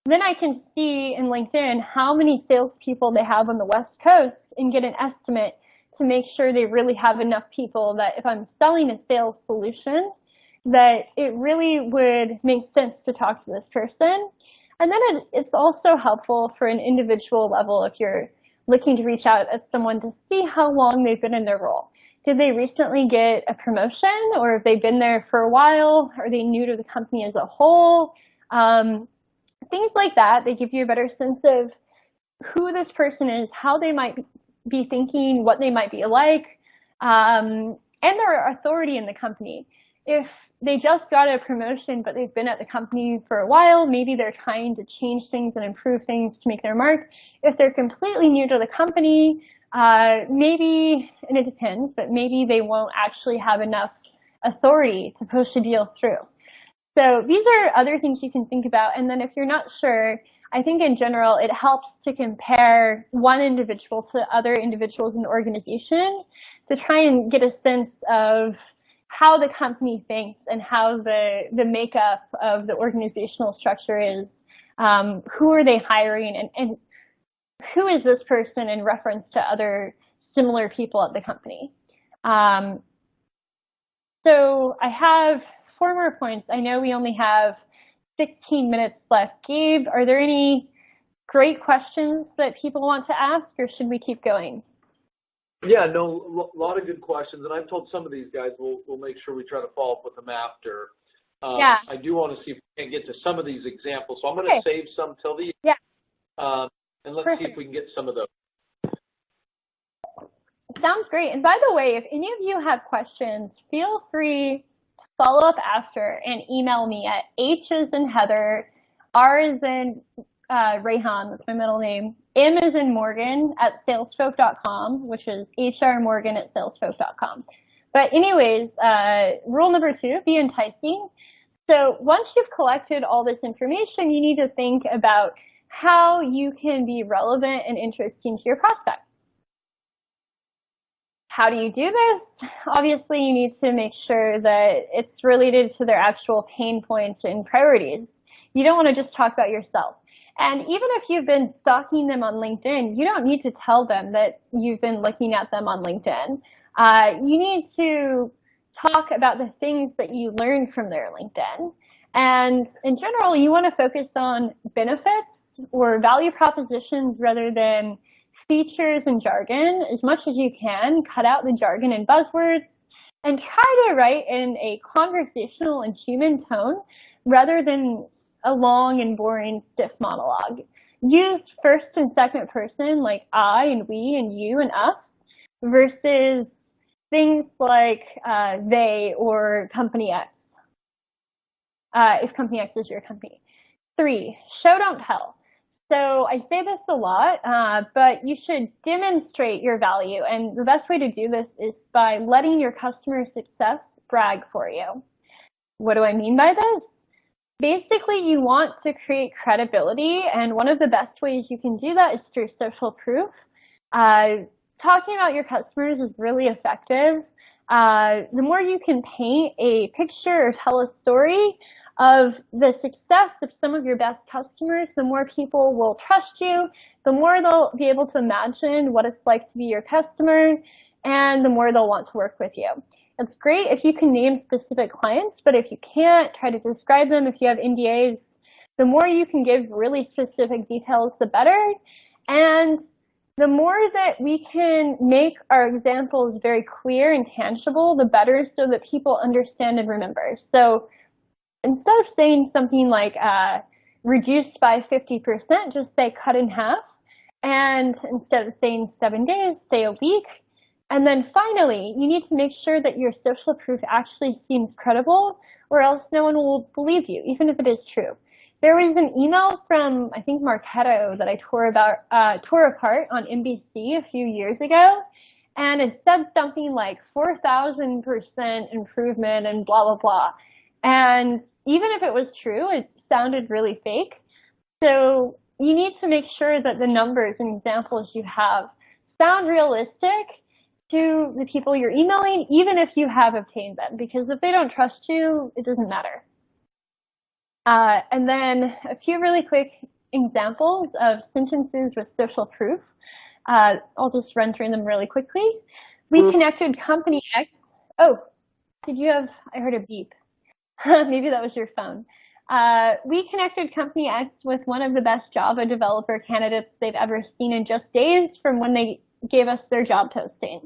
Then I can see in LinkedIn how many salespeople they have on the West Coast and get an estimate to make sure they really have enough people that if I'm selling a sales solution, that it really would make sense to talk to this person. And then it's also helpful for an individual level if you're looking to reach out at someone to see how long they've been in their role. Did they recently get a promotion, or have they been there for a while? Are they new to the company as a whole? Things like that, they give you a better sense of who this person is, how they might be thinking, what they might be like, and their authority in the company. If they just got a promotion, but they've been at the company for a while, maybe they're trying to change things and improve things to make their mark. If they're completely new to the company, maybe, and it depends, but maybe they won't actually have enough authority to push a deal through. So these are other things you can think about. And then if you're not sure, I think in general, it helps to compare one individual to other individuals in the organization to try and get a sense of how the company thinks and how the makeup of the organizational structure is. Who are they hiring, and who is this person in reference to other similar people at the company? So I have 4 more points. I know we only have 16 minutes left. Gabe, are there any great questions that people want to ask, or should we keep going? Yeah, no, a lot of good questions, and I've told some of these guys we'll make sure we try to follow up with them after. Yeah. I do want to see if we can get to some of these examples, so I'm going to save some till the end. Yeah. And let's see if we can get some of those. Sounds great. And by the way, if any of you have questions, feel free to follow up after and email me at H as in Heather, R as in Rayhan, that's my middle name. M is in Morgan at salesfolk.com, which is hrmorgan at salesfolk.com. But anyways, rule number 2, be enticing. So once you've collected all this information, you need to think about how you can be relevant and interesting to your prospects. How do you do this? Obviously, you need to make sure that it's related to their actual pain points and priorities. You don't want to just talk about yourself. And even if you've been stalking them on LinkedIn, you don't need to tell them that you've been looking at them on LinkedIn. You need to talk about the things that you learned from their LinkedIn. And in general, you want to focus on benefits or value propositions rather than features and jargon as much as you can. Cut out the jargon and buzzwords and try to write in a conversational and human tone rather than a long and boring stiff monologue. Use first and second person like I and we and you and us versus things like they or company X, if company X is your company. 3, show, don't tell. So I say this a lot, but you should demonstrate your value. And the best way to do this is by letting your customer success brag for you. What do I mean by this? Basically, you want to create credibility, and one of the best ways you can do that is through social proof. Talking about your customers is really effective. The more you can paint a picture or tell a story of the success of some of your best customers, the more people will trust you, the more they'll be able to imagine what it's like to be your customer, and the more they'll want to work with you. It's great if you can name specific clients, but if you can't, try to describe them. If you have NDAs, the more you can give really specific details, the better. And the more that we can make our examples very clear and tangible, the better, so that people understand and remember. So instead of saying something like reduced by 50%, just say cut in half. And instead of saying 7 days, say a week. And then finally, you need to make sure that your social proof actually seems credible, or else no one will believe you, even if it is true. There was an email from, I think, Marketo that I tore apart on NBC a few years ago, and it said something like 4,000% improvement and blah, blah, blah. And even if it was true, it sounded really fake. So you need to make sure that the numbers and examples you have sound realistic to the people you're emailing, even if you have obtained them, because if they don't trust you, it doesn't matter. And then a few really quick examples of sentences with social proof. I'll just run through them really quickly. We connected company X. Oh, did you have, I heard a beep. Maybe that was your phone. We connected company X with one of the best Java developer candidates they've ever seen in just days from when they gave us their job posting.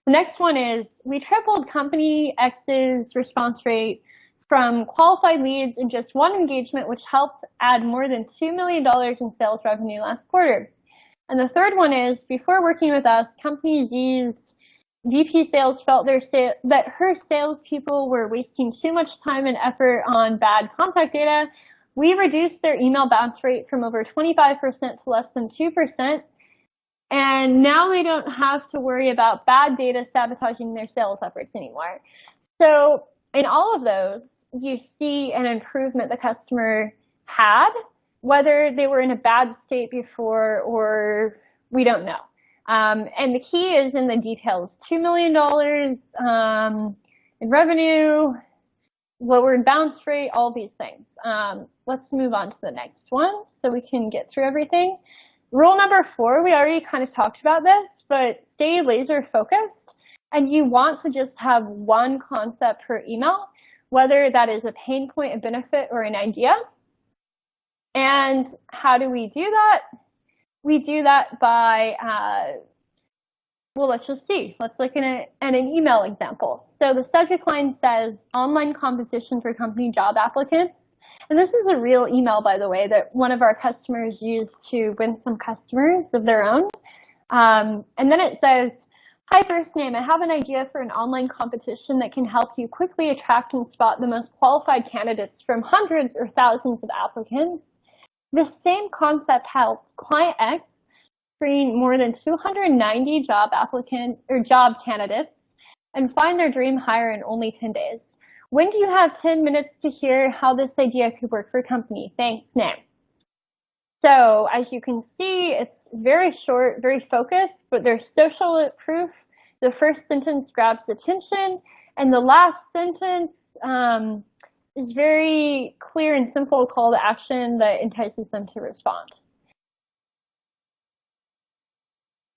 The next one is, we tripled company X's response rate from qualified leads in just one engagement, which helped add more than $2 million in sales revenue last quarter. And the third one is, before working with us, company Z's VP sales felt that her salespeople were wasting too much time and effort on bad contact data. We reduced their email bounce rate from over 25% to less than 2%. And now they don't have to worry about bad data sabotaging their sales efforts anymore. So in all of those, you see an improvement the customer had, whether they were in a bad state before or we don't know. And the key is in the details. $2 million in revenue, lowered bounce rate, all these things. Let's move on to the next one so we can get through everything. Rule number 4, we already kind of talked about this, but stay laser focused. And you want to just have one concept per email, whether that is a pain point, a benefit, or an idea. And how do we do that? We do that by, well, let's just see. Let's look at an email example. So the subject line says, online competition for company job applicants. And this is a real email, by the way, that one of our customers used to win some customers of their own. And then it says, hi, first name, I have an idea for an online competition that can help you quickly attract and spot the most qualified candidates from hundreds or thousands of applicants. The same concept helps Client X screen more than 290 job applicants or job candidates and find their dream hire in only 10 days. When do you have 10 minutes to hear how this idea could work for a company? Thanks, now. So as you can see, it's very short, very focused, but there's social proof. The first sentence grabs attention, and the last sentence is very clear and simple call to action that entices them to respond.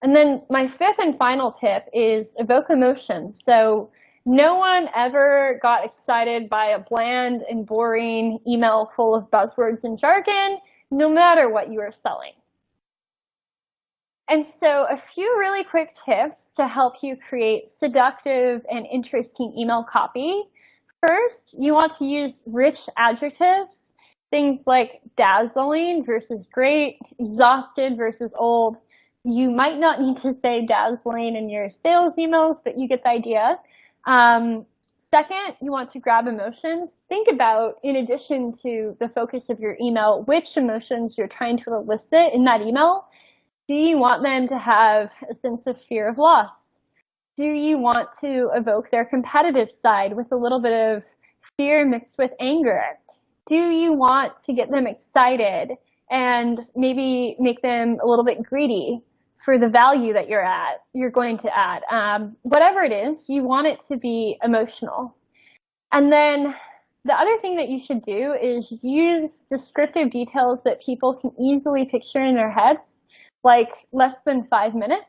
And then my fifth and final tip is evoke emotion. So no one ever got excited by a bland and boring email full of buzzwords and jargon, no matter what you are selling. And so a few really quick tips to help you create seductive and interesting email copy. First, you want to use rich adjectives, things like dazzling versus great, exhausted versus old. You might not need to say dazzling in your sales emails, but you get the idea. Second, you want to grab emotions. Think about, in addition to the focus of your email, which emotions you're trying to elicit in that email. Do you want them to have a sense of fear of loss? Do you want to evoke their competitive side with a little bit of fear mixed with anger? Do you want to get them excited and maybe make them a little bit greedy for the value that you're going to add? Whatever it is, you want it to be emotional. And then the other thing that you should do is use descriptive details that people can easily picture in their heads, like less than 5 minutes.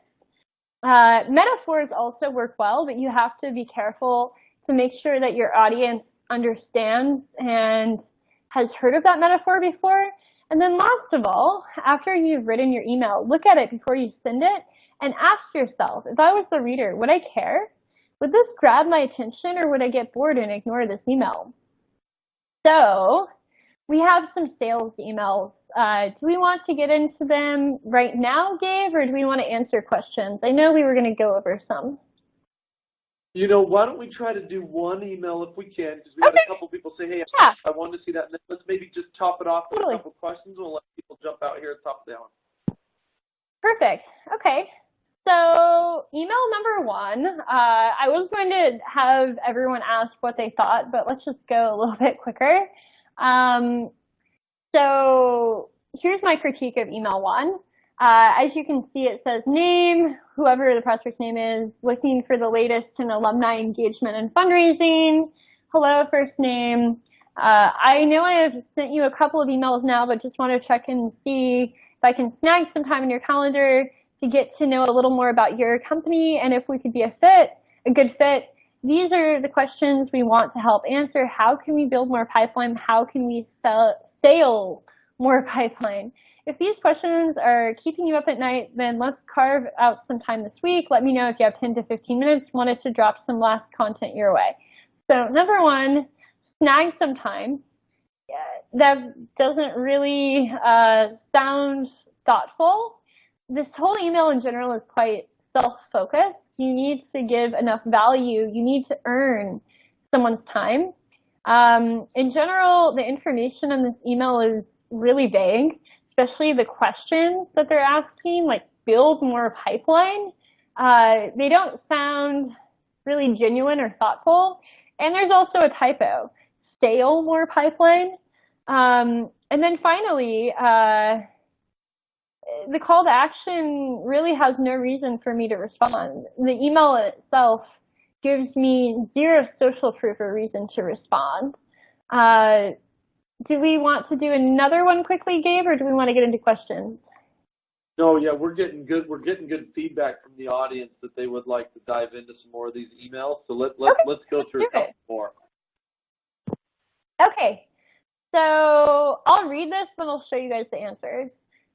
Metaphors also work well, but you have to be careful to make sure that your audience understands and has heard of that metaphor before. And then last of all, after you've written your email, look at it before you send it and ask yourself, if I was the reader, would I care? Would this grab my attention, or would I get bored and ignore this email? So we have some sales emails. Do we want to get into them right now, Gabe, or do we want to answer questions? I know we were going to go over some. You know, why don't we try to do one email if we can, because we had a couple people say, hey, yeah. I wanted to see that. And let's maybe just top it off with Totally. a couple questions, and we'll let people jump out here at Topdown. Perfect. Okay. So email number one, I was going to have everyone ask what they thought, but let's just go a little bit quicker. So here's my critique of email one. As you can see, it says name, whoever the prospect's name is, looking for the latest in alumni engagement and fundraising. Hello, first name. I know I have sent you a couple of emails now, but just want to check and see if I can snag some time in your calendar to get to know a little more about your company and if we could be a good fit. These are the questions we want to help answer. How can we build more pipeline? How can we sell more pipeline? If these questions are keeping you up at night, then let's carve out some time this week. Let me know if you have 10 to 15 minutes. Wanted to drop some last content your way. So number one, snag some time. That doesn't really sound thoughtful. This whole email in general is quite self-focused. You need to give enough value. You need to earn someone's time. In general, the information in this email is really vague, especially the questions that they're asking, like build more pipeline. They don't sound really genuine or thoughtful. And there's also a typo, stale more pipeline. And then finally, the call to action really has no reason for me to respond. The email itself gives me zero social proof or reason to respond. Do we want to do another one quickly, Gabe, or do we want to get into questions? No, yeah, we're getting good feedback from the audience that they would like to dive into some more of these emails. So let's go through a couple more. Okay. So I'll read this, then I'll show you guys the answers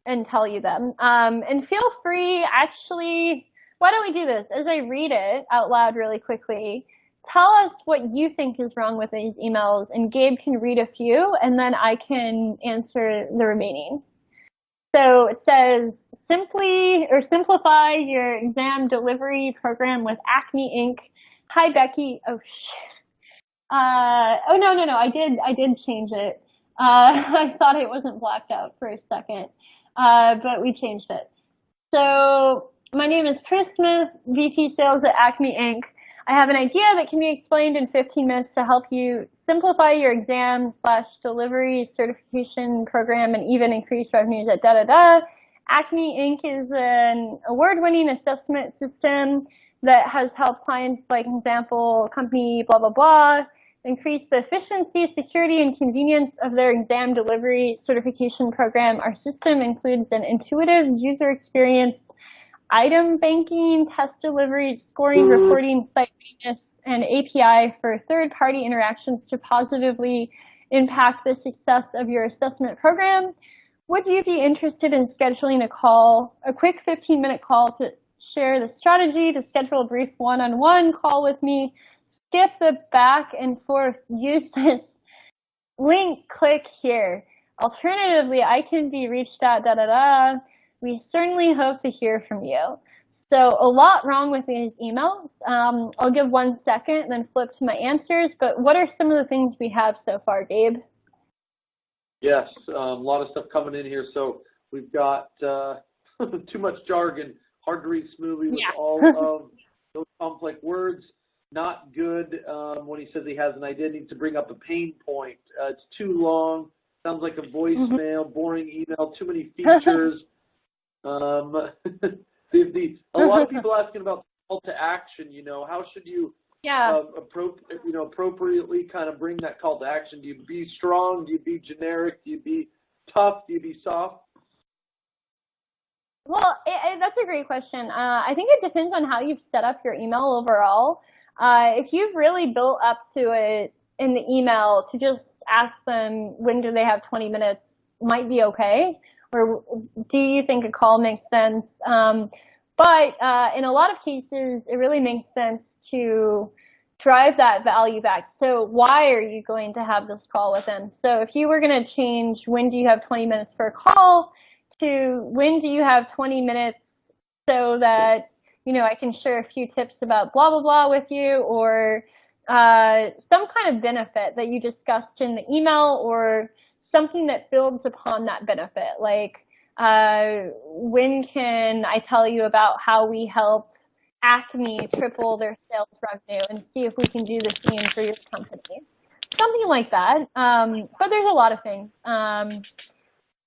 and tell you them. And feel free, actually, why don't we do this? As I read it out loud really quickly, tell us what you think is wrong with these emails, and Gabe can read a few, and then I can answer the remaining. So it says, simplify your exam delivery program with Acme Inc. Hi, Becky. Oh, shit. Oh, no, I did change it. I thought it wasn't blacked out for a second, but we changed it. So my name is Chris Smith, VP Sales at Acme Inc. I have an idea that can be explained in 15 minutes to help you simplify your exam/delivery certification program and even increase revenues at da-da-da. Acme Inc. is an award-winning assessment system that has helped clients, like example, company blah, blah, blah, increase the efficiency, security, and convenience of their exam delivery certification program. Our system includes an intuitive user experience, item banking, test delivery, scoring, reporting, site maintenance, and API for third-party interactions to positively impact the success of your assessment program. Would you be interested in scheduling a quick 15-minute call to share the strategy, to schedule a brief one-on-one call with me? Skip the back and forth. Use this link, click here. Alternatively, I can be reached at da-da-da. We certainly hope to hear from you. So a lot wrong with these emails. I'll give 1 second and then flip to my answers. But what are some of the things we have so far, Gabe? Yes, a lot of stuff coming in here. So we've got too much jargon, hard to read smoothly with all of those complex words. Not good when he says he has an idea, needs to bring up a pain point. It's too long, sounds like a voicemail, boring email, too many features. A lot of people asking about call to action. How should you appropriately kind of bring that call to action? Do you be strong? Do you be generic? Do you be tough? Do you be soft? Well, that's a great question. I think it depends on how you've set up your email overall. If you've really built up to it in the email to just ask them when do they have 20 minutes might be okay, or do you think a call makes sense? But in a lot of cases, it really makes sense to drive that value back. So why are you going to have this call with them? So if you were going to change when do you have 20 minutes for a call to when do you have 20 minutes so that I can share a few tips about blah, blah, blah with you, or some kind of benefit that you discussed in the email, or something that builds upon that benefit. Like, when can I tell you about how we help Acme triple their sales revenue and see if we can do the same for your company? Something like that. But there's a lot of things. And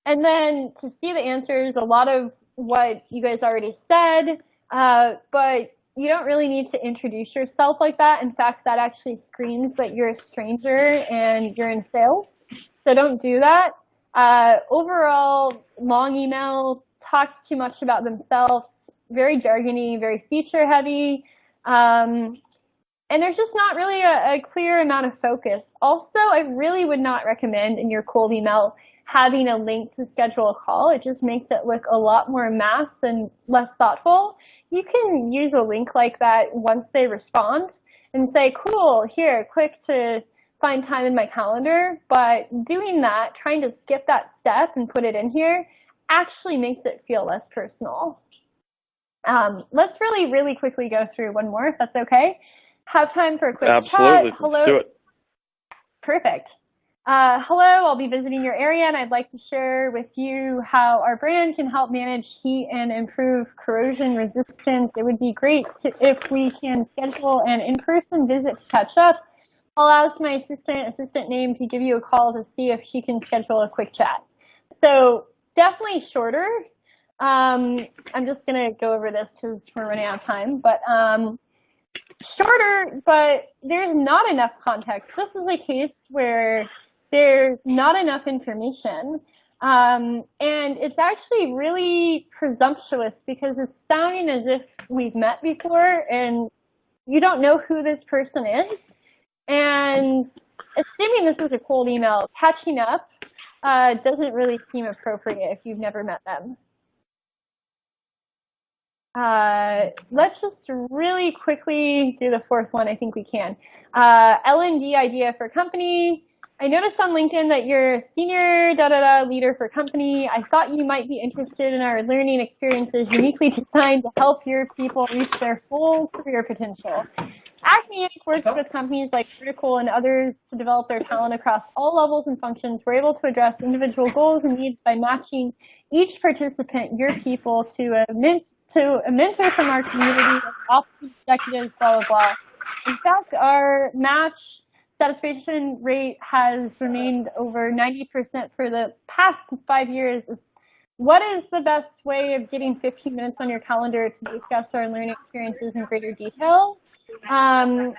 then to see the answers, a lot of what you guys already said, but you don't really need to introduce yourself like that. In fact, that actually screams that you're a stranger and you're in sales. So don't do that. Overall, long email, talks too much about themselves, very jargony, very feature heavy. And there's just not really a clear amount of focus. Also, I really would not recommend in your cold email having a link to schedule a call. It just makes it look a lot more mass and less thoughtful. You can use a link like that once they respond and say, cool, here, click to find time in my calendar. But doing that, trying to skip that step and put it in here, actually makes it feel less personal. Let's really, really quickly go through one more, if that's okay. Have time for a quick chat. Absolutely. Hello. Let's do it. Perfect. Hello, I'll be visiting your area, and I'd like to share with you how our brand can help manage heat and improve corrosion resistance. It would be great if we can schedule an in-person visit to catch up. I'll ask my assistant name to give you a call to see if she can schedule a quick chat. So definitely shorter. I'm just going to go over this because we're running out of time. But shorter, but there's not enough context. This is a case where there's not enough information. And it's actually really presumptuous because it's sounding as if we've met before and you don't know who this person is. And assuming this is a cold email, catching up doesn't really seem appropriate if you've never met them. Let's just really quickly do the fourth one. I think we can. L&D idea for company. I noticed on LinkedIn that you're a senior leader for company. I thought you might be interested in our learning experiences uniquely designed to help your people reach their full career potential. Acme works with companies like Critical and others to develop their talent across all levels and functions. We're able to address individual goals and needs by matching each participant, your people, to a mentor from our community, office executives, blah, blah, blah. In fact, our match satisfaction rate has remained over 90% for the past 5 years. What is the best way of getting 15 minutes on your calendar to discuss our learning experiences in greater detail? And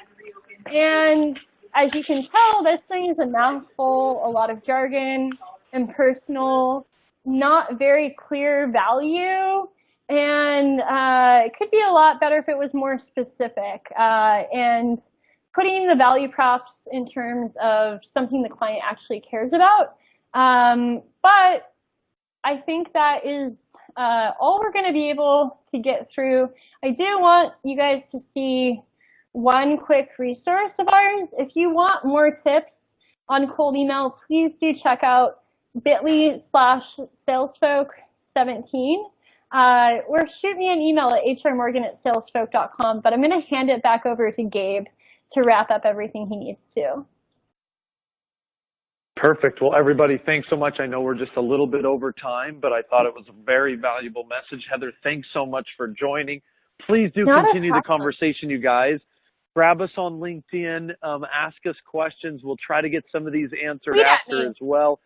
as you can tell, this thing is a mouthful, a lot of jargon, impersonal, not very clear value, and it could be a lot better if it was more specific and putting the value props in terms of something the client actually cares about. But I think that is all we're going to be able to get through. I do want you guys to see one quick resource of ours. If you want more tips on cold email, please do check out bit.ly/salesfolk17. Or shoot me an email at hrmorgan@salesfolk.com, but I'm going to hand it back over to Gabe to wrap up everything he needs to. Perfect. Well, everybody, thanks so much. I know we're just a little bit over time, but I thought it was a very valuable message. Heather, thanks so much for joining. Please do continue the conversation, you guys. Grab us on LinkedIn. Ask us questions. We'll try to get some of these answered after as well.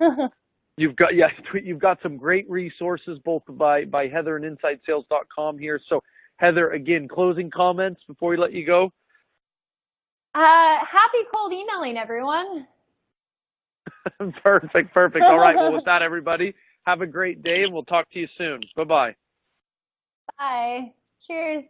You've got some great resources both by Heather and InsideSales.com here. So, Heather, again, closing comments before we let you go. Happy cold emailing, everyone. Perfect. All right. Well, with that, everybody, have a great day, and we'll talk to you soon. Bye-bye. Bye. Cheers.